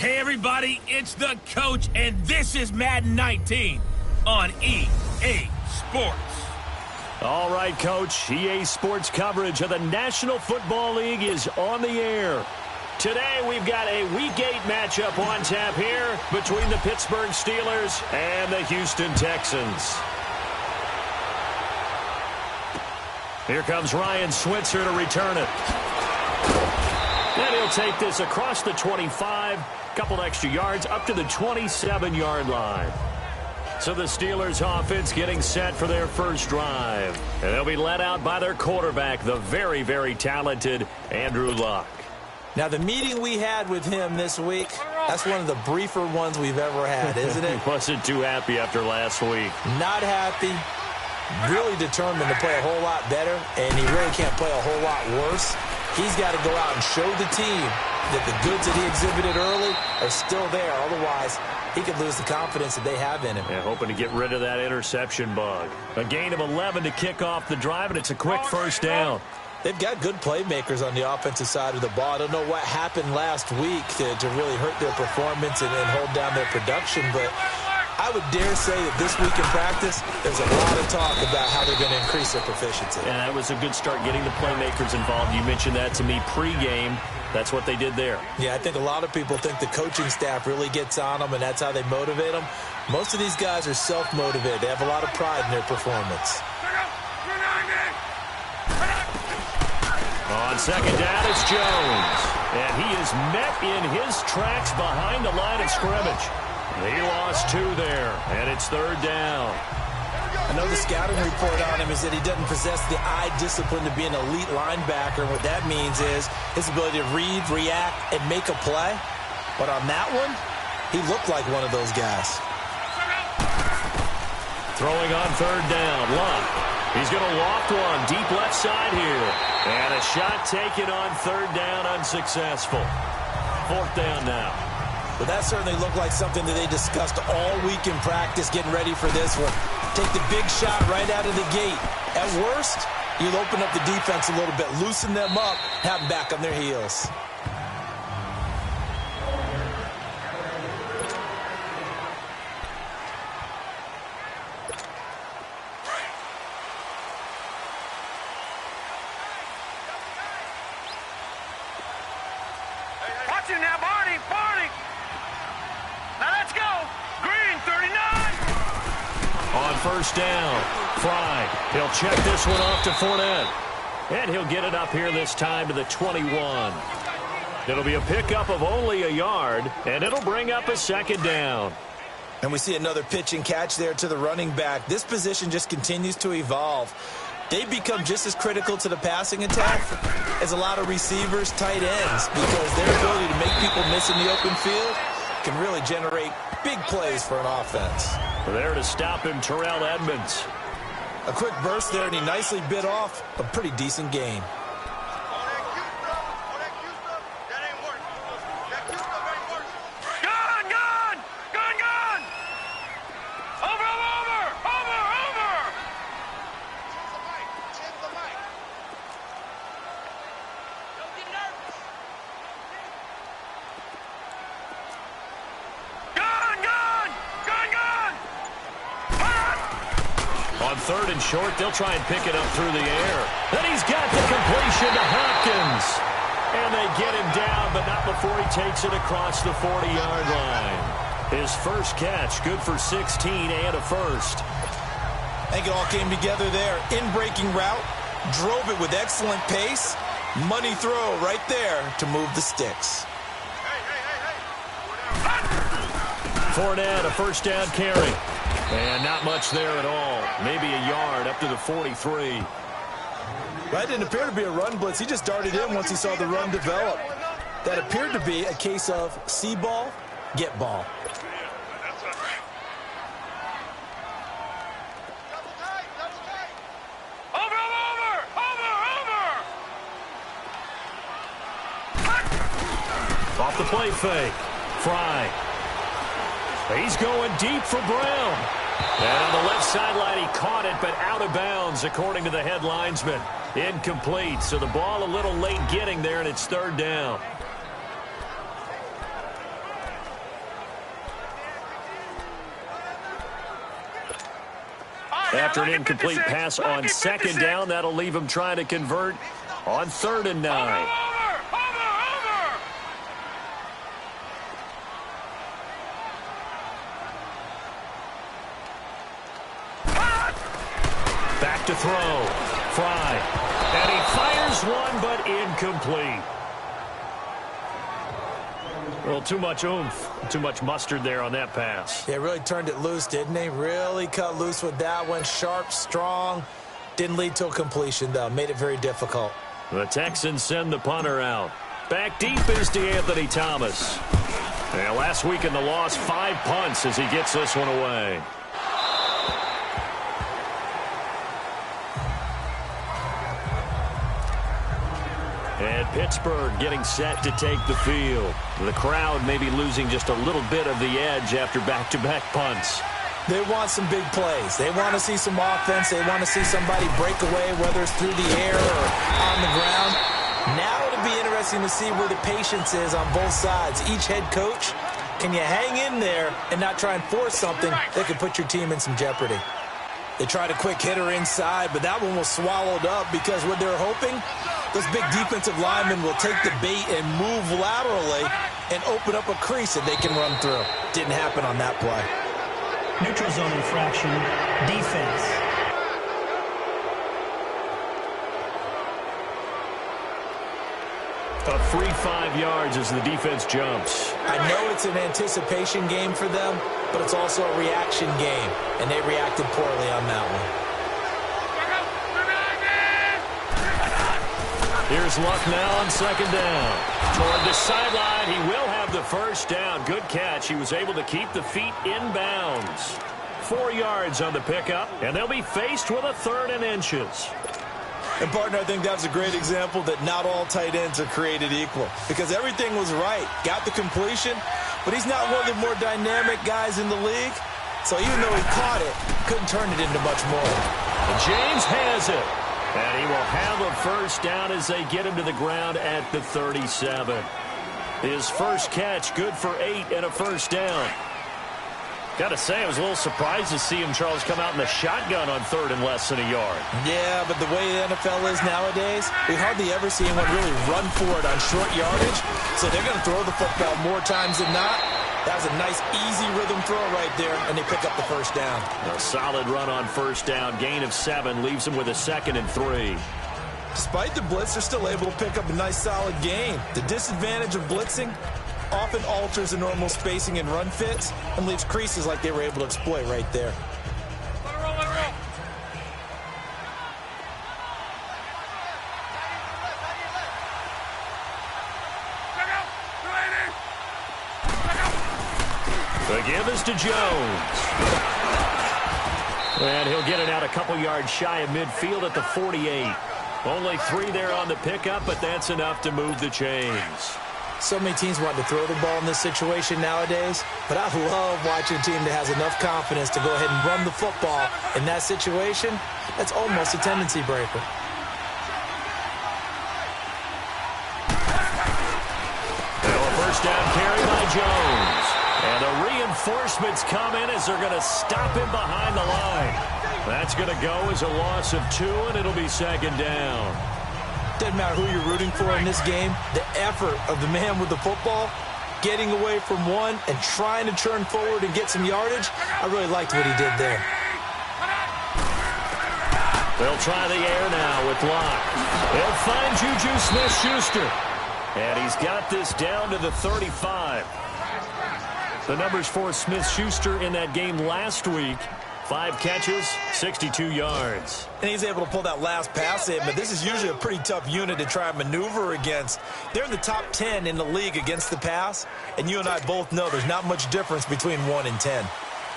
Hey everybody, it's the coach, and this is Madden 19 on EA Sports. All right, Coach, EA Sports coverage of the National Football League is on the air. Today we've got a Week 8 matchup on tap here between the Pittsburgh Steelers and the Houston Texans. Here comes Ryan Switzer to return it. And he'll take this across the 25, couple extra yards up to the 27-yard line. So the Steelers offense getting set for their first drive. And they'll be led out by their quarterback, the very, very talented Andrew Luck. Now, the meeting we had with him this week, that's one of the briefer ones we've ever had, isn't it? He wasn't too happy after last week. Not happy. Really determined to play a whole lot better, and he really can't play a whole lot worse. He's got to go out and show the team that the goods that he exhibited early are still there. Otherwise, he could lose the confidence that they have in him. Yeah, hoping to get rid of that interception bug. A gain of 11 to kick off the drive, and it's a quick first down. They've got good playmakers on the offensive side of the ball. I don't know what happened last week to really hurt their performance and hold down their production, but I would dare say that this week in practice, there's a lot of talk about how they're going to increase their proficiency. And that was a good start getting the playmakers involved. You mentioned that to me pregame. That's what they did there. Yeah, I think a lot of people think the coaching staff really gets on them, and that's how they motivate them. Most of these guys are self-motivated. They have a lot of pride in their performance. On second down, it's Jones. And he is met in his tracks behind the line of scrimmage. He lost 2 there, and it's third down. I know the scouting report on him is that he doesn't possess the eye discipline to be an elite linebacker. What that means is his ability to read, react, and make a play. But on that one, he looked like one of those guys. Throwing on third down, Luck. He's going to loft one deep left side here. And a shot taken on third down, unsuccessful. Fourth down now. But that certainly looked like something that they discussed all week in practice, getting ready for this one. Take the big shot right out of the gate. At worst, you'll open up the defense a little bit, loosen them up, have them back on their heels. Watch it now, Barney! Now let's go! Green, 39! On first down, Fry. He'll check this one off to Fournette. And he'll get it up here this time to the 21. It'll be a pickup of only a yard, and it'll bring up a second down. And we see another pitch and catch there to the running back. This position just continues to evolve. They become just as critical to the passing attack as a lot of receivers, tight ends, because their ability to make people miss in the open field can really generate big plays for an offense. There to stop him, Terrell Edmonds. A quick burst there, and he nicely bit off a pretty decent gain. On third and short, they'll try and pick it up through the air. Then he's got the completion to Hopkins. And they get him down, but not before he takes it across the 40-yard line. His first catch, good for 16 and a first. I think it all came together there. In-breaking route, drove it with excellent pace. Money throw right there to move the sticks. Fournette, a first down carry. And not much there at all. Maybe a yard up to the 43. That didn't appear to be a run blitz. He just darted in once he saw the run develop. That appeared to be a case of see ball, get ball. Off the play fake. Fry. He's going deep for Brown. And on the left sideline, he caught it, but out of bounds, according to the head linesman. Incomplete, so the ball a little late getting there, and it's third down. After an incomplete pass on second down, that'll leave him trying to convert on 3rd and 9. Back to throw. Fry. And he fires one, but incomplete. Well, too much oomph, too much mustard there on that pass. Yeah, really turned it loose, didn't they? Really cut loose with that one. Sharp, strong. Didn't lead to a completion, though. Made it very difficult. The Texans send the punter out. Back deep is DeAnthony Thomas. And last week in the loss, 5 punts as he gets this one away. And Pittsburgh getting set to take the field. The crowd may be losing just a little bit of the edge after back-to-back punts. They want some big plays. They want to see some offense. They want to see somebody break away, whether it's through the air or on the ground. Now it'll be interesting to see where the patience is on both sides. Each head coach, can you hang in there and not try and force something that could put your team in some jeopardy? They tried a quick hitter inside, but that one was swallowed up because what they're hoping, those big defensive linemen will take the bait and move laterally and open up a crease that they can run through. Didn't happen on that play. Neutral zone infraction, defense. A free 5 yards as the defense jumps. I know it's an anticipation game for them, but it's also a reaction game, and they reacted poorly on that one. Here's Luck now on 2nd down. Toward the sideline, he will have the first down. Good catch. He was able to keep the feet in bounds. 4 yards on the pickup, and they'll be faced with a 3rd and inches. And, partner, I think that was a great example that not all tight ends are created equal because everything was right. Got the completion, but he's not one of the more dynamic guys in the league. So even though he caught it, couldn't turn it into much more. And James has it. And he will have a first down as they get him to the ground at the 37. His first catch, good for 8 and a first down. Got to say, I was a little surprised to see him, Charles, come out in the shotgun on 3rd and less than a yard. Yeah, but the way the NFL is nowadays, we hardly ever see anyone really run for it on short yardage. So they're going to throw the football more times than not. That was a nice, easy rhythm throw right there, and they pick up the first down. A solid run on first down. Gain of 7 leaves them with a 2nd and 3. Despite the blitz, they're still able to pick up a nice, solid gain. The disadvantage of blitzing often alters the normal spacing and run fits and leaves creases like they were able to exploit right there. The give is to Jones. And he'll get it out a couple yards shy of midfield at the 48. Only 3 there on the pickup, but that's enough to move the chains. So many teams want to throw the ball in this situation nowadays, but I love watching a team that has enough confidence to go ahead and run the football. In that situation, that's almost a tendency breaker. First down carry by Jones. And the reinforcements come in as they're going to stop him behind the line. That's going to go as a loss of 2, and it'll be 2nd down. Doesn't matter who you're rooting for in this game. The effort of the man with the football, getting away from one and trying to turn forward and get some yardage, I really liked what he did there. They'll try the air now with Locke. They'll find Juju Smith-Schuster. And he's got this down to the 35. The numbers for Smith-Schuster in that game last week. 5 catches, 62 yards. And he's able to pull that last pass in, but this is usually a pretty tough unit to try and maneuver against. They're in the top 10 in the league against the pass, and you and I both know there's not much difference between 1 and 10.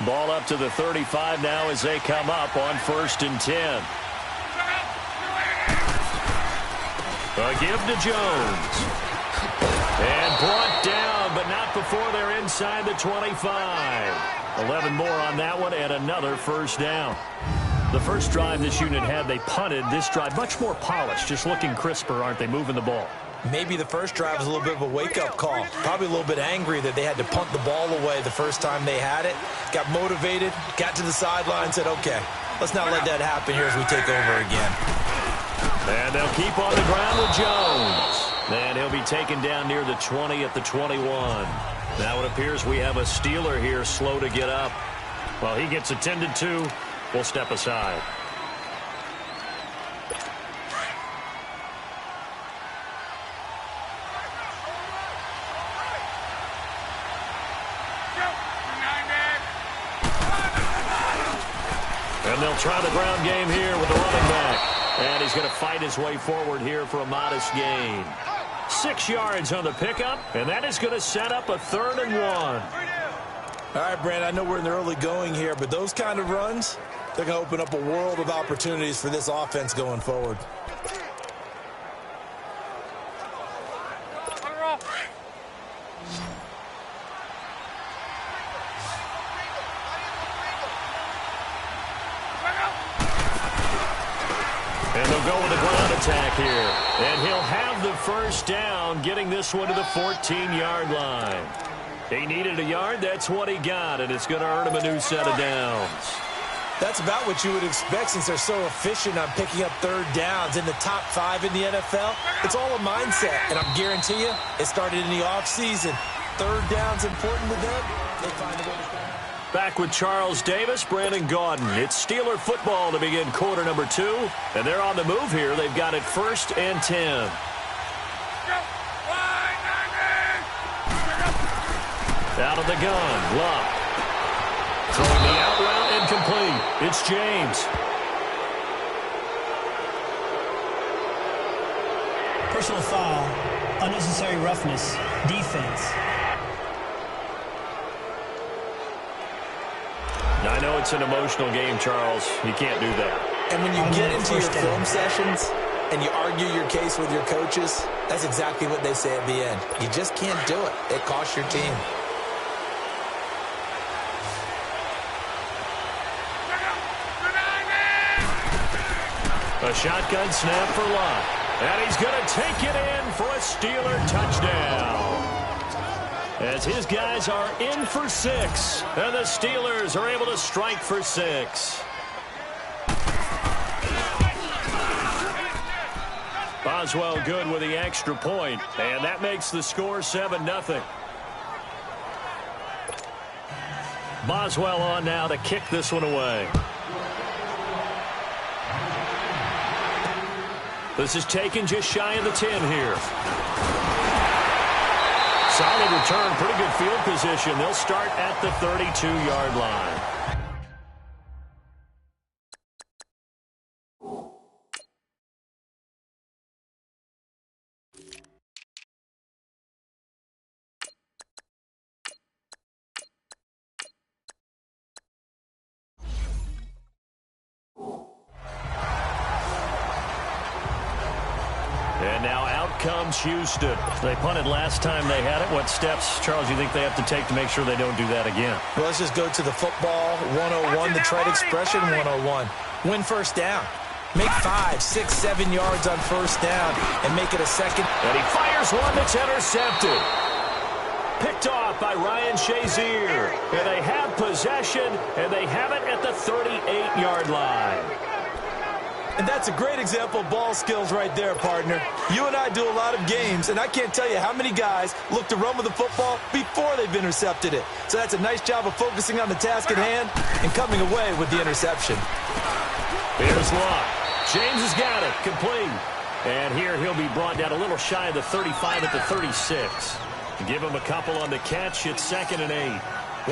Ball up to the 35 now as they come up on 1st and 10. A give to Jones. And brought down, but not before they're inside the 25. 11 more on that one and another first down. The first drive this unit had, they punted. This drive much more polished, just looking crisper, aren't they, moving the ball? Maybe the first drive was a little bit of a wake-up call. Probably a little bit angry that they had to punt the ball away the first time they had it. Got motivated, got to the sideline, said, okay, Let's not let that happen here as we take over again. And they'll keep on the ground with Jones. And he'll be taken down near the 20 at the 21. Now it appears we have a Steeler here slow to get up. Well, he gets attended to. We'll step aside. And they'll try the ground game here with the running back. And he's going to fight his way forward here for a modest gain. 6 yards on the pickup, and that is going to set up a 3rd and 1. All right, Brandon, I know we're in the early going here, but those kind of runs, they're going to open up a world of opportunities for this offense going forward. And they'll go with a ground attack here. And he'll have the first down, getting this one to the 14-yard line. He needed a yard. That's what he got, and it's going to earn him a new set of downs. That's about what you would expect since they're so efficient on picking up 3rd downs in the top 5 in the NFL. It's all a mindset, and I guarantee you it started in the offseason. 3rd down's important to them. They find a way to... Back with Charles Davis, Brandon Gaudin. It's Steeler football to begin quarter number 2. And they're on the move here. They've got it 1st and 10. Out of the gun, Luck. Throwing the out route incomplete. It's James. Personal foul, unnecessary roughness, defense. I know it's an emotional game, Charles. You can't do that. And when you get into your film sessions and you argue your case with your coaches, that's exactly what they say at the end. You just can't do it. It costs your team. A shotgun snap for Luck. And he's going to take it in for a Steeler touchdown. As his guys are in for 6. And the Steelers are able to strike for 6. Boswell good with the extra point. And that makes the score 7-0. Boswell on now to kick this one away. This is taken just shy of the 10 here. Solid return, pretty good field position. They'll start at the 32-yard line. And now out comes Houston. They punted last time they had it. What steps, Charles, you think they have to take to make sure they don't do that again? Well, let's just go to the football 101, the trade expression 101. Win 1st down. Make 5, 6, 7 yards on 1st down and make it a 2nd. And he fires one that's intercepted. Picked off by Ryan Shazier. And they have possession, and they have it at the 38-yard line. And that's a great example of ball skills right there, partner. You and I do a lot of games, and I can't tell you how many guys look to run with the football before they've intercepted it. So that's a nice job of focusing on the task at hand and coming away with the interception. Here's Luck. James has got it. Complete. And here he'll be brought down a little shy of the 35 at the 36. Give him a couple on the catch. It's 2nd and 8.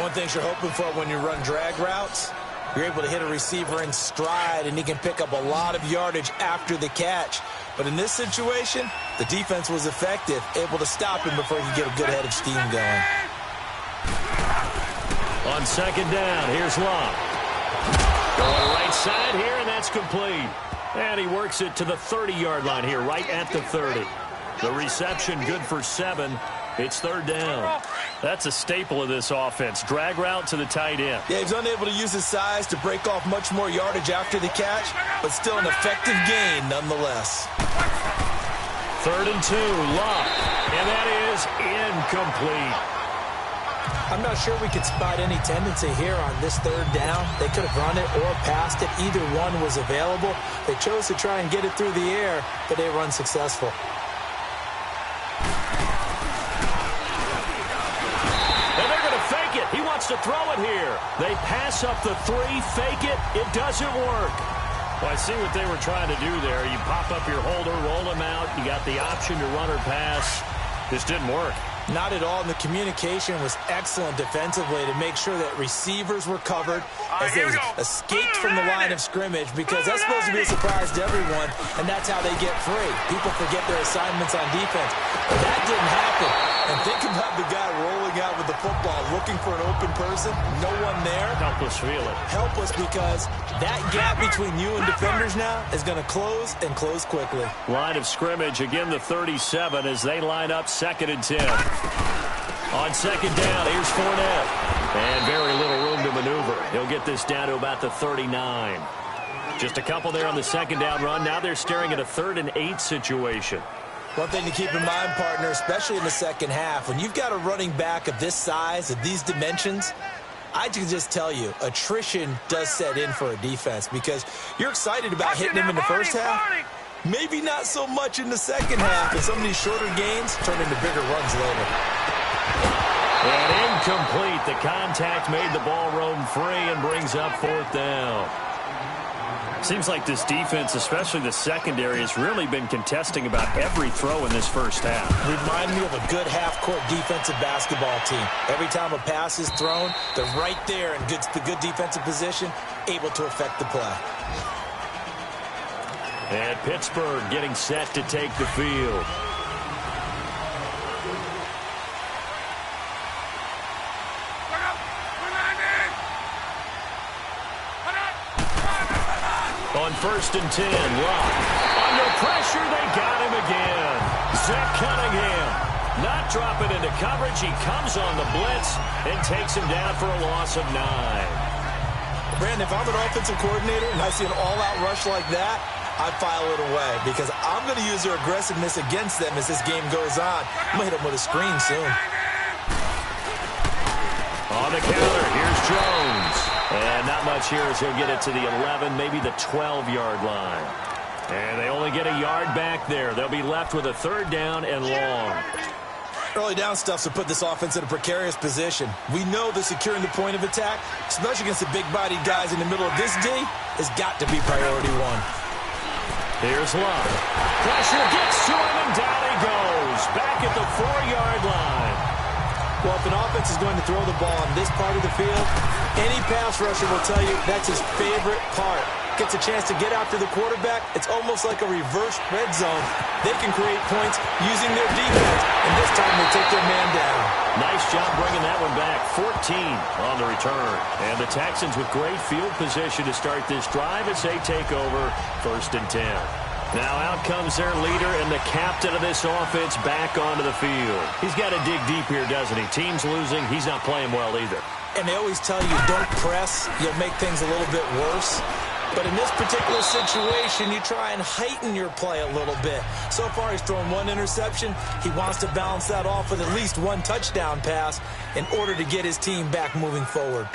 One thing you're hoping for when you run drag routes, you're able to hit a receiver in stride, and he can pick up a lot of yardage after the catch. But in this situation, the defense was effective, able to stop him before he could get a good head of steam going. On 2nd down, here's Luck. Going right side here, and that's complete. And he works it to the 30-yard line here, right at the 30. The reception good for 7. It's 3rd down. That's a staple of this offense. Drag route to the tight end. Yeah, he's unable to use his size to break off much more yardage after the catch, but still an effective gain nonetheless. 3rd and 2, Luck. And that is incomplete. I'm not sure we could spot any tendency here on this third down. They could have run it or passed it. Either one was available. They chose to try and get it through the air, but they were unsuccessful. And they're going to fake it. He wants to throw it here. They pass up the 3, fake it. It doesn't work. Well, I see what they were trying to do there. You pop up your holder, roll him out. You got the option to run or pass. This didn't work. Not at all, and the communication was excellent defensively to make sure that receivers were covered as they escaped from the line of scrimmage, because that's supposed to be a surprise to everyone, and that's how they get free. People forget their assignments on defense. But that didn't happen. And think about the guy rolling out with the football, looking for an open person, no one there. Helpless feeling. Helpless, because that gap between you and defenders now is going to close, and close quickly. Line of scrimmage, again the 37 as they line up 2nd and 10. On 2nd down, here's Fournette. And very little room to maneuver. He'll get this down to about the 39. Just a couple there on the 2nd down run. Now they're staring at a 3rd and 8 situation. One thing to keep in mind, partner, especially in the second half, when you've got a running back of this size, of these dimensions, I can just tell you, attrition does set in for a defense, because you're excited about hitting him in the first half. Maybe not so much in the second half, and some of these shorter gains turn into bigger runs later. And incomplete. The contact made the ball roam free and brings up 4th down. Seems like this defense, especially the secondary, has really been contesting about every throw in this first half. Remind me of a good half-court defensive basketball team. Every time a pass is thrown, they're right there in the good defensive position, able to affect the play. And Pittsburgh getting set to take the field. On 1st and 10, Locke. Under pressure, they got him again. Zach Cunningham not dropping into coverage. He comes on the blitz and takes him down for a loss of 9. Brandon, if I'm an offensive coordinator and I see an all-out rush like that, I file it away, because I'm going to use their aggressiveness against them as this game goes on. I'm going to hit them with a screen soon. On the counter, here's Jones. And not much here as he'll get it to the 11, maybe the 12-yard line. And they only get a yard back there. They'll be left with a 3rd down and long. Early down stuff to put this offense in a precarious position. We know that securing the point of attack, especially against the big-bodied guys in the middle of this D, has got to be priority 1. Here's Love. Pressure gets to him, and down he goes. Back at the 4-yard line. Well, if an offense is going to throw the ball on this part of the field, any pass rusher will tell you that's his favorite part. Gets a chance to get after the quarterback. It's almost like a reverse red zone. They can create points using their defense, and this time they take their man down. Nice job bringing that one back. 14 on the return. And the Texans with great field position to start this drive as they take over 1st and 10. Now out comes their leader and the captain of this offense back onto the field. He's got to dig deep here, doesn't he? Team's losing. He's not playing well either. And they always tell you, don't press. You'll make things a little bit worse. But in this particular situation, you try and heighten your play a little bit. So far, he's thrown 1 interception. He wants to balance that off with at least 1 touchdown pass in order to get his team back moving forward.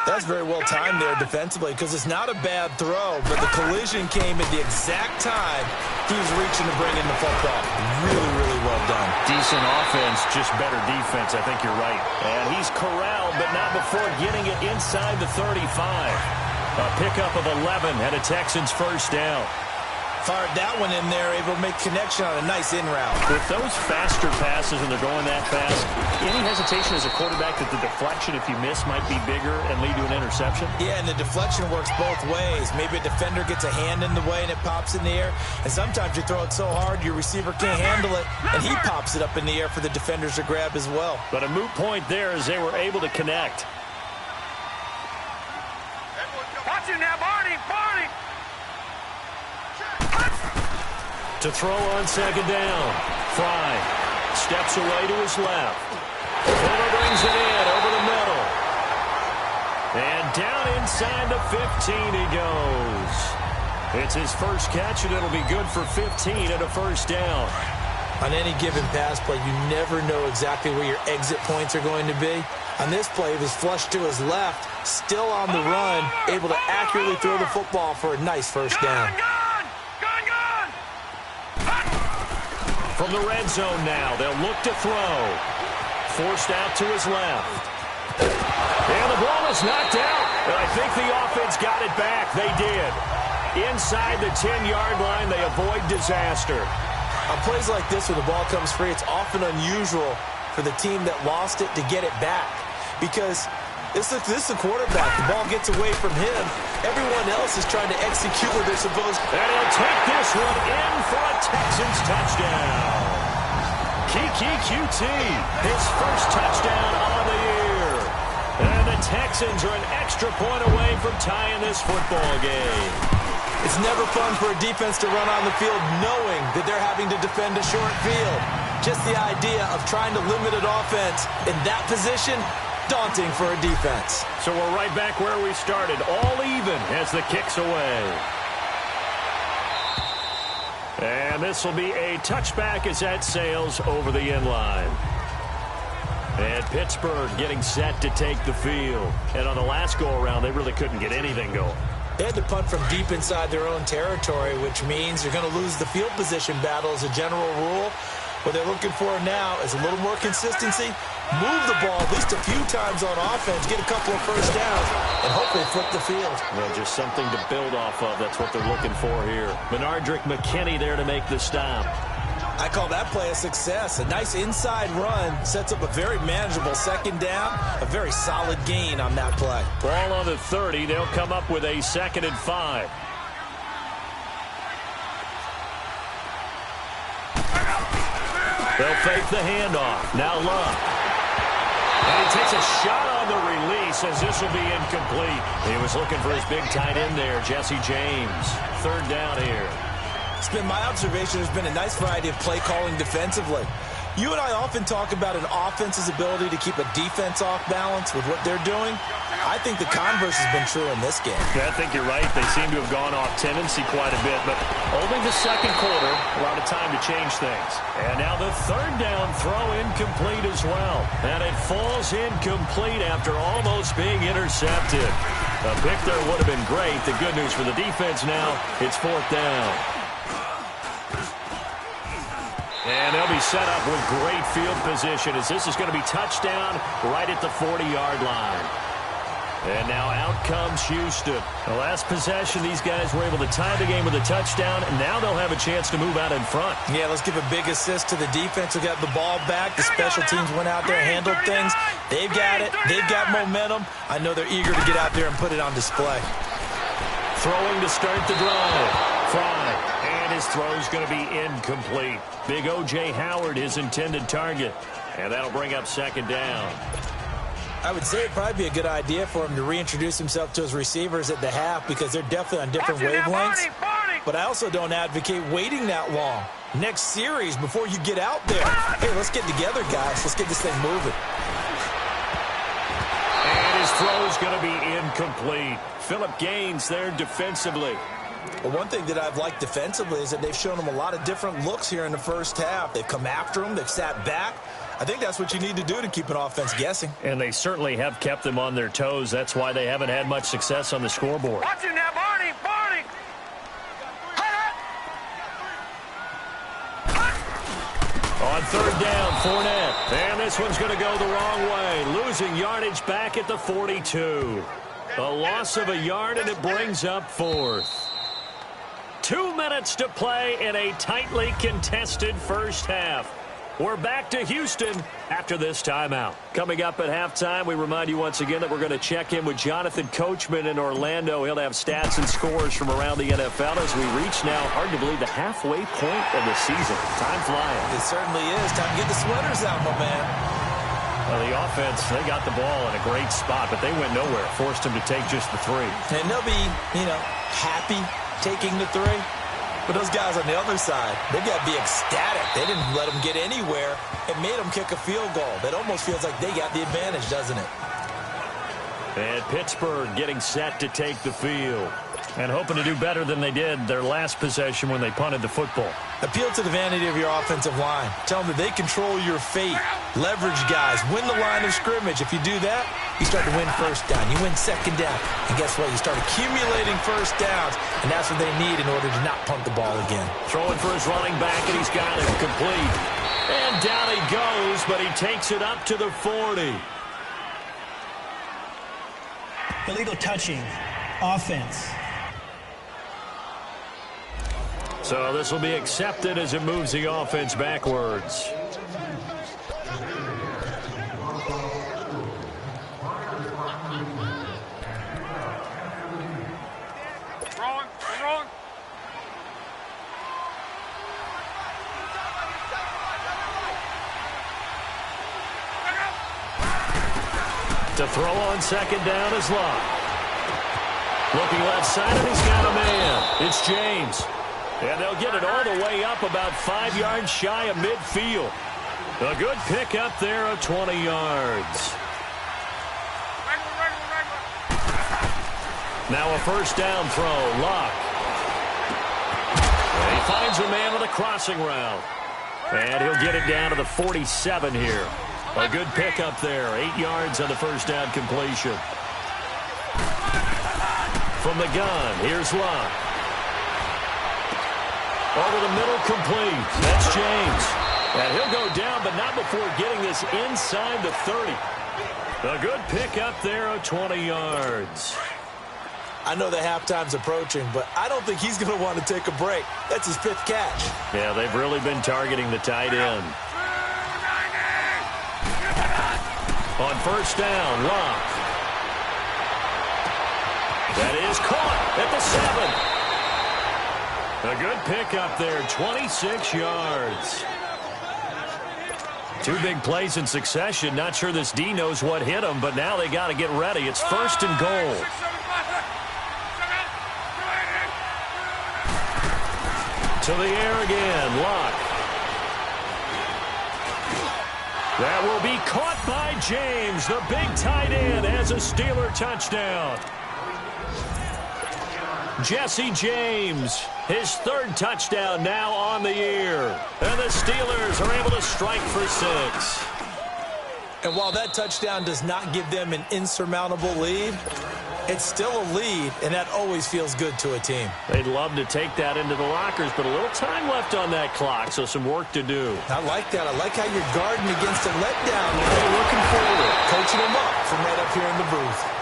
That's very well timed there defensively, because it's not a bad throw, but the collision came at the exact time he was reaching to bring in the football. Really, really well done. Decent offense, just better defense. I think you're right. And he's corralled, but not before getting it inside the 35. A pickup of 11 and a Texans 1st down. Fired that one in there, able to make connection on a nice in route. With those faster passes and they're going that fast, any hesitation as a quarterback that the deflection, if you miss, might be bigger and lead to an interception? Yeah, and the deflection works both ways. Maybe a defender gets a hand in the way and it pops in the air. And sometimes you throw it so hard your receiver can't handle it, and he pops it up in the air for the defenders to grab as well. But a moot point there as they were able to connect. Watch him now, Barney! To throw on 2nd down. Fry steps away to his left. Fuller brings it in over the middle. And down inside the 15 he goes. It's his first catch, and it'll be good for 15 and a 1st down. On any given pass play, you never know exactly where your exit points are going to be. On this play, he was flushed to his left, still on the run, able to accurately throw the football for a nice first down. From the red zone now, they'll look to throw. Forced out to his left. And the ball is knocked out. And I think the offense got it back. They did. Inside the 10-yard line, they avoid disaster. On plays like this, when the ball comes free, it's often unusual for the team that lost it to get it back. Because this is the quarterback. The ball gets away from him. Everyone else is trying to execute what they're supposed to. And he'll take this one in for a Texans touchdown. Kiki QT, his first touchdown of the year. And the Texans are an extra point away from tying this football game. It's never fun for a defense to run on the field knowing that they're having to defend a short field. Just the idea of trying to limit an offense in that position, daunting for a defense. So we're right back where we started, all even as the kick's away. And this will be a touchback as that sails over the end line. And Pittsburgh getting set to take the field. And on the last go-around, they really couldn't get anything going. They had to punt from deep inside their own territory, which means you're going to lose the field position battle as a general rule. What they're looking for now is a little more consistency, move the ball at least a few times on offense, get a couple of first downs, and hopefully flip the field. Well, just something to build off of. That's what they're looking for here. Menardrick McKinney there to make the stop. I call that play a success. A nice inside run sets up a very manageable second down, a very solid gain on that play. Ball on the 30. They'll come up with a 2nd and 5. They'll fake the handoff. Now Love. And he takes a shot on the release as this will be incomplete. He was looking for his big tight end there, Jesse James. 3rd down here. It's been my observation there's been a nice variety of play calling defensively. You and I often talk about an offense's ability to keep a defense off balance with what they're doing. I think the converse has been true in this game. Yeah, I think you're right. They seem to have gone off tendency quite a bit, but only the second quarter, a lot of time to change things. And now the 3rd down throw incomplete as well. And it falls incomplete after almost being intercepted. A pick there would have been great. The good news for the defense now, it's 4th down. And they'll be set up with great field position as this is going to be touchdown right at the 40-yard line. And now out comes Houston. The last possession, these guys were able to tie the game with a touchdown, and now they'll have a chance to move out in front. Yeah, let's give a big assist to the defense who got the ball back. The special teams went out there, handled things. They've got it. They've got momentum. I know they're eager to get out there and put it on display. Throwing to start the drive. Fry. And his throw's going to be incomplete. Big O.J. Howard, his intended target. And that'll bring up 2nd down. I would say it'd probably be a good idea for him to reintroduce himself to his receivers at the half because they're definitely on different wavelengths. But I also don't advocate waiting that long. Next series, before you get out there, hey, let's get together, guys. Let's get this thing moving. And his throw's going to be incomplete. Phillip Gaines there defensively. Well, one thing that I've liked defensively is that they've shown him a lot of different looks here in the first half. They've come after him. They've sat back. I think that's what you need to do to keep an offense guessing. And they certainly have kept them on their toes. That's why they haven't had much success on the scoreboard. Watch him now, Barney! Barney! On 3rd down, Fournette. And this one's going to go the wrong way. Losing yardage back at the 42. A loss of a yard, and it brings up 4th. 2 minutes to play in a tightly contested first half. We're back to Houston after this timeout. Coming up at halftime, we remind you once again that we're going to check in with Jonathan Coachman in Orlando. He'll have stats and scores from around the NFL as we reach now, hard to believe, the halfway point of the season. Time flying. It certainly is. Time to get the sweaters out, my man. Well, the offense, they got the ball in a great spot, but they went nowhere. Forced him to take just the 3. And they'll be, happy taking the 3. But those guys on the other side, they got to be ecstatic. They didn't let them get anywhere and made them kick a field goal. That almost feels like they got the advantage, doesn't it? And Pittsburgh getting set to take the field. And hoping to do better than they did their last possession when they punted the football. Appeal to the vanity of your offensive line. Tell them that they control your fate. Leverage guys. Win the line of scrimmage. If you do that, you start to win first down. You win second down. And guess what? You start accumulating first downs. And that's what they need in order to not punt the ball again. Throwing for his running back, and he's got it complete. And down he goes, but he takes it up to the 40. Illegal touching. Offense. So this will be accepted as it moves the offense backwards. Wrong. To throw on second down is Locke. Looking left side, and he's got a man. It's James. And they'll get it all the way up about 5 yards shy of midfield. A good pickup there of 20 yards. Now a first down throw, Locke. And he finds a man with a crossing route. And he'll get it down to the 47 here. A good pickup there, 8 yards on the first down completion. From the gun, here's Locke. Over the middle, complete. That's James. And he'll go down, but not before getting this inside the 30. A good pickup there of 20 yards. I know the halftime's approaching, but I don't think he's going to want to take a break. That's his 5th catch. Yeah, they've really been targeting the tight end. On first down, Locke. That is caught at the 7. A good pickup there, 26 yards. 2 big plays in succession. Not sure this D knows what hit him, but now they got to get ready. It's first and goal. To the air again, Locke. That will be caught by James. The big tight end has a Steeler touchdown. Jesse James, his 3rd touchdown now on the year. And the Steelers are able to strike for 6. And while that touchdown does not give them an insurmountable lead, it's still a lead, and that always feels good to a team. They'd love to take that into the lockers, but a little time left on that clock, so some work to do. I like that. I like how you're guarding against a letdown. They're looking forward, coaching them up from right up here in the booth.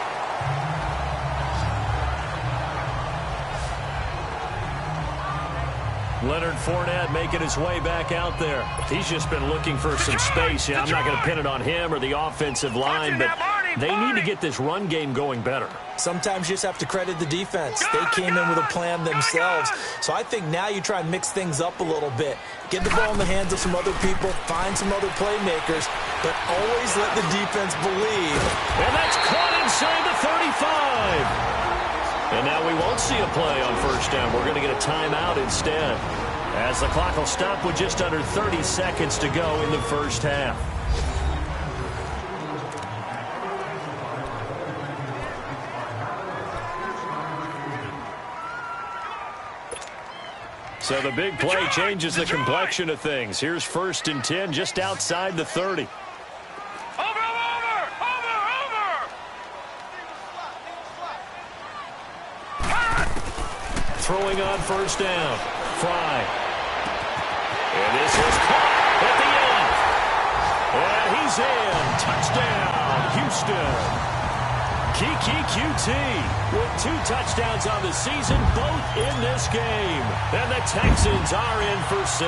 Leonard Fournette making his way back out there. He's just been looking for some space. Yeah, I'm not going to pin it on him or the offensive line, but they need to get this run game going better. Sometimes you just have to credit the defense. They came in with a plan themselves. So I think now you try and mix things up a little bit. Get the ball in the hands of some other people, find some other playmakers, but always let the defense believe. And that's caught inside the 35. And now we won't see a play on first down. We're going to get a timeout instead, as the clock will stop with just under 30 seconds to go in the first half. So the big play changes the complexion of things. Here's 1st and 10 just outside the 30. Throwing on first down. Fry. And this is caught at the end. And he's in. Touchdown, Houston. Kiki QT with 2 touchdowns on the season, both in this game. And the Texans are in for 6.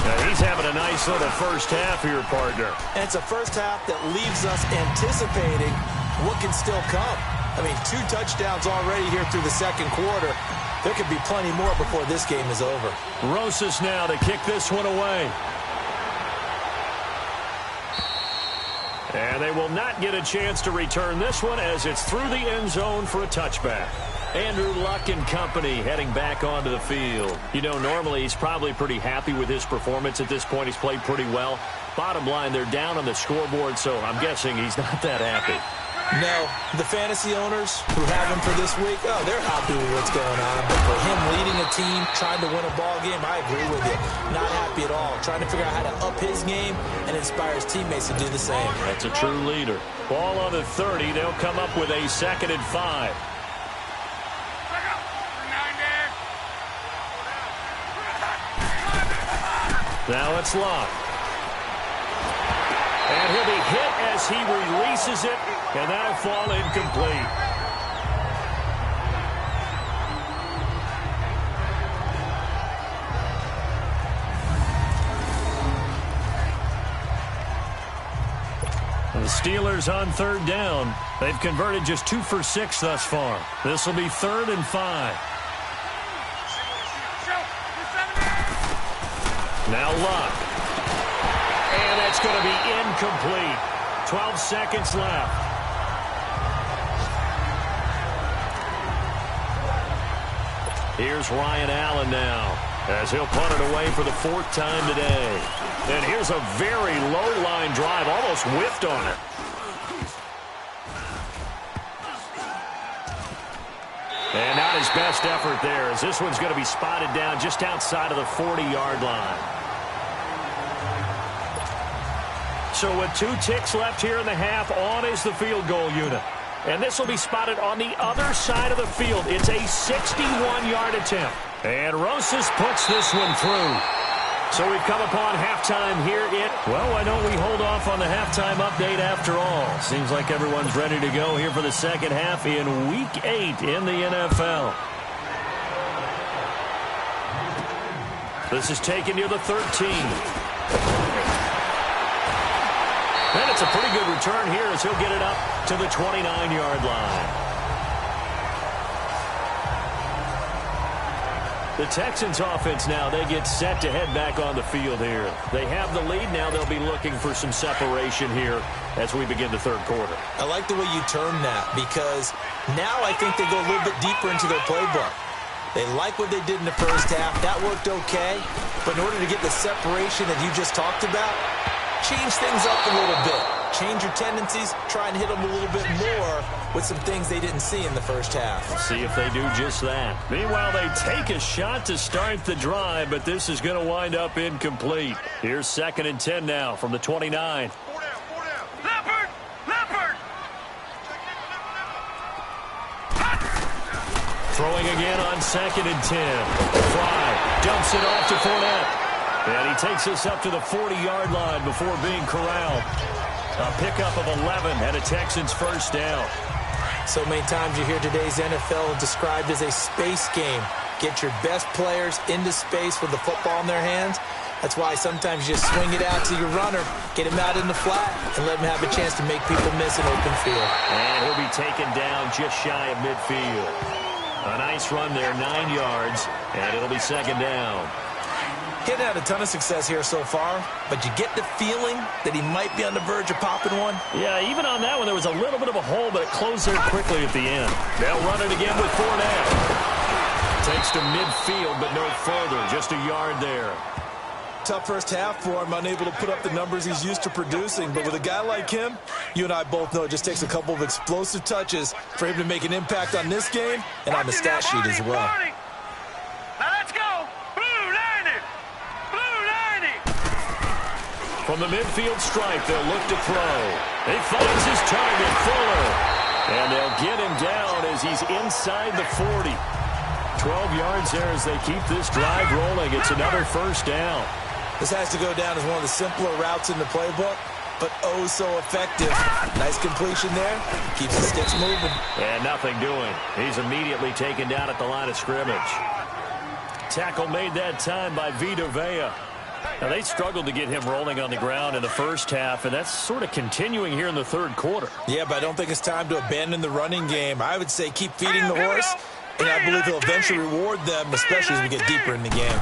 Now he's having a nice little first half here, partner. And it's a first half that leaves us anticipating what can still come. I mean, 2 touchdowns already here through the second quarter. There could be plenty more before this game is over. Rosas now to kick this one away. And they will not get a chance to return this one as it's through the end zone for a touchback. Andrew Luck and company heading back onto the field. You know, normally he's probably pretty happy with his performance at this point. He's played pretty well. Bottom line, they're down on the scoreboard, so I'm guessing he's not that happy. No, the fantasy owners who have him for this week, oh, they're happy with what's going on. But for him leading a team, trying to win a ball game, I agree with you. Not happy at all. Trying to figure out how to up his game and inspire his teammates to do the same. That's a true leader. Ball on the 30. They'll come up with a 2nd and 5. Now it's locked. And he'll be hit as he releases it, and that'll fall incomplete. The Steelers on 3rd down. They've converted just 2 for 6 thus far. This will be 3rd and 5. Now Luck. And that's going to be incomplete. 12 seconds left. Here's Ryan Allen now, as he'll punt it away for the 4th time today. And here's a very low line drive, almost whiffed on it. And not his best effort there, as this one's going to be spotted down just outside of the 40-yard line. So with 2 ticks left here in the half, on is the field goal unit. And this will be spotted on the other side of the field. It's a 61-yard attempt. And Rosas puts this one through. So we've come upon halftime here well, why don't we hold off on the halftime update after all? Seems like everyone's ready to go here for the second half in Week 8 in the NFL. This is taken near the 13. And it's a pretty good return here as he'll get it up to the 29-yard line. The Texans offense now, they get set to head back on the field here. They have the lead now. They'll be looking for some separation here as we begin the 3rd quarter. I like the way you term that, because now I think they go a little bit deeper into their playbook. They like what they did in the first half. That worked okay. But in order to get the separation that you just talked about, change things up a little bit. Change your tendencies. Try and hit them a little bit more with some things they didn't see in the first half. We'll see if they do just that. Meanwhile, they take a shot to start the drive, but this is going to wind up incomplete. Here's 2nd and 10 now from the 29. Throwing again on 2nd and 10. Fry dumps it off to Fournette. And he takes us up to the 40-yard line before being corralled. A pickup of 11 and a Texans 1st down. So many times you hear today's NFL described as a space game. Get your best players into space with the football in their hands. That's why sometimes you just swing it out to your runner, get him out in the flat, and let him have a chance to make people miss an open field. And he'll be taken down just shy of midfield. A nice run there, 9 yards, and it'll be 2nd down. Getting had a ton of success here so far, but you get the feeling that he might be on the verge of popping one. Yeah, even on that one, there was a little bit of a hole, but it closed there quickly at the end. They'll run it again with Fournette. Takes to midfield, but no further, just a yard there. Tough first half for him, unable to put up the numbers he's used to producing. But with a guy like him, you and I both know it just takes a couple of explosive touches for him to make an impact on this game and on the stat sheet as well. From the midfield stripe, they'll look to throw. He finds his target, Fuller. And they'll get him down as he's inside the 40. 12 yards there as they keep this drive rolling. It's another 1st down. This has to go down as one of the simpler routes in the playbook, but oh so effective. Nice completion there. Keeps the sticks moving. And nothing doing. He's immediately taken down at the line of scrimmage. Tackle made that time by Vita Vea. Now, they struggled to get him rolling on the ground in the first half, and that's sort of continuing here in the 3rd quarter. Yeah, but I don't think it's time to abandon the running game. I would say keep feeding the horse, and I believe he'll eventually reward them, especially as we get deeper in the game.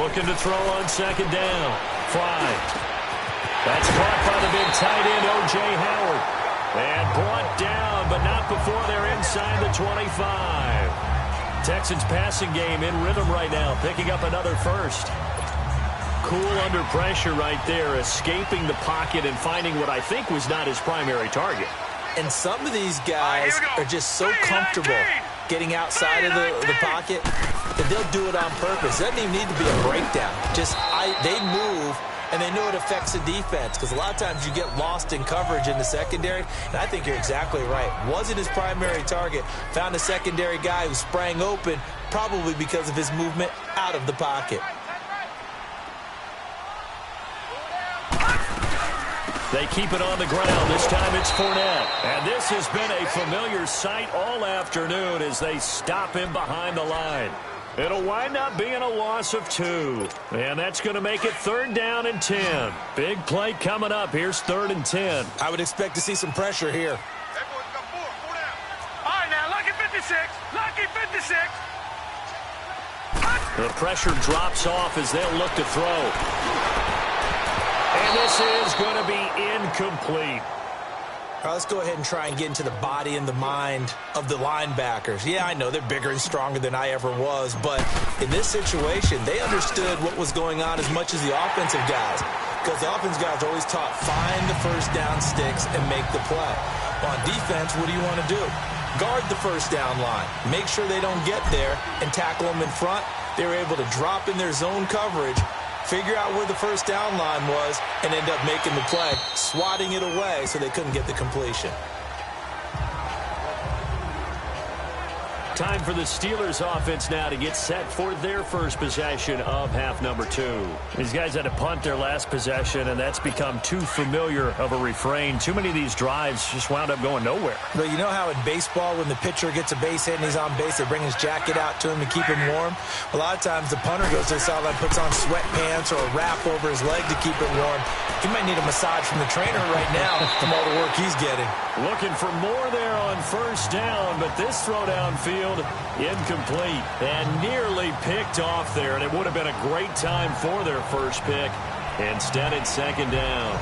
Looking to throw on 2nd down. Fry. That's caught by the big tight end, O.J. Howard. And brought down, but not before they're inside the 25. Texans passing game in rhythm right now, picking up another 1st. Cool under pressure right there, escaping the pocket and finding what I think was not his primary target. And some of these guys are just so comfortable getting outside of the pocket that they'll do it on purpose. It doesn't even need to be a breakdown. They move, and they know it affects the defense, because a lot of times you get lost in coverage in the secondary, and I think you're exactly right. Wasn't his primary target. Found a secondary guy who sprang open, probably because of his movement out of the pocket. They keep it on the ground. This time it's Fournette. And this has been a familiar sight all afternoon as they stop him behind the line. It'll wind up being a loss of 2. And that's going to make it 3rd down and 10. Big play coming up. Here's 3rd and 10. I would expect to see some pressure here. All right, now, lucky 56. Lucky 56. The pressure drops off as they'll look to throw. And this is going to be incomplete. All right, let's go ahead and try and get into the body and the mind of the linebackers. Yeah, I know they're bigger and stronger than I ever was, but in this situation, they understood what was going on as much as the offensive guys, because the offensive guys are always taught, find the first down sticks and make the play. On defense, what do you want to do? Guard the first down line. Make sure they don't get there and tackle them in front. They were able to drop in their zone coverage, figure out where the first down line was, and end up making the play, swatting it away so they couldn't get the completion. Time for the Steelers offense now to get set for their first possession of half number 2. These guys had to punt their last possession, and that's become too familiar of a refrain. Too many of these drives just wound up going nowhere. But you know how in baseball, when the pitcher gets a base hit and he's on base, they bring his jacket out to him to keep him warm? A lot of times the punter goes to the sideline, puts on sweatpants or a wrap over his leg to keep it warm. He might need a massage from the trainer right now from all the work he's getting. Looking for more there on first down, but this throw downfield incomplete and nearly picked off there, and it would have been a great time for their first pick. Instead, it's 2nd down.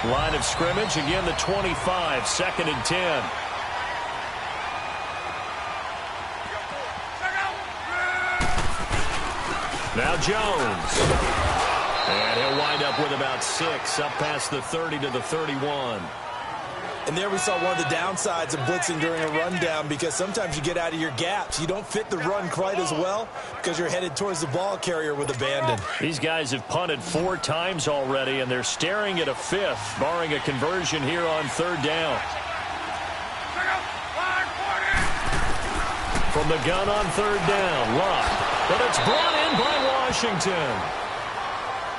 Line of scrimmage, again the 25, 2nd and 10. Now Jones. And he'll wind up with about 6, up past the 30 to the 31. And there we saw one of the downsides of blitzing during a rundown, because sometimes you get out of your gaps. You don't fit the run quite as well because you're headed towards the ball carrier with abandon. These guys have punted 4 times already, and they're staring at a 5th, barring a conversion here on 3rd down. From the gun on 3rd down, Luck. But it's brought in by Washington.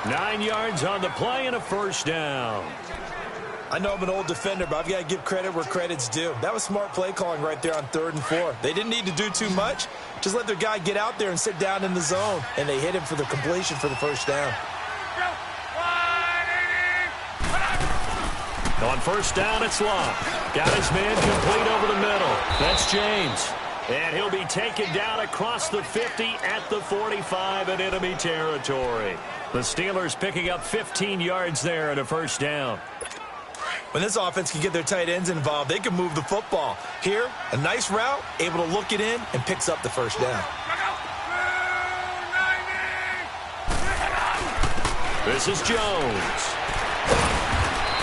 9 yards on the play and a first down. I know I'm an old defender, but I've got to give credit where credit's due. That was smart play calling right there on 3rd and 4. They didn't need to do too much. Just let their guy get out there and sit down in the zone, and they hit him for the completion for the first down. On first down, it's Luck. Got his man complete over the middle. That's James. And he'll be taken down across the 50 at the 45 in enemy territory. The Steelers picking up 15 yards there at a first down. When this offense can get their tight ends involved, they can move the football. Here, a nice route, able to look it in, and picks up the first down. This is Jones.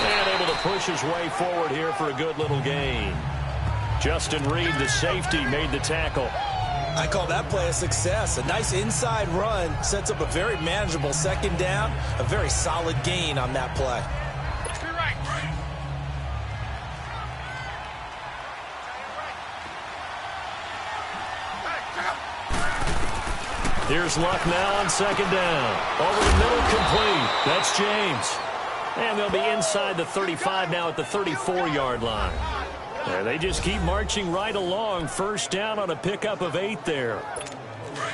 And able to push his way forward here for a good little gain. Justin Reed, the safety, made the tackle. I call that play a success. A nice inside run sets up a very manageable 2nd down, a very solid gain on that play. Here's Luck now on 2nd down. Over the middle, complete. That's James. And they'll be inside the 35 now at the 34-yard line. And they just keep marching right along. First down on a pickup of 8 there.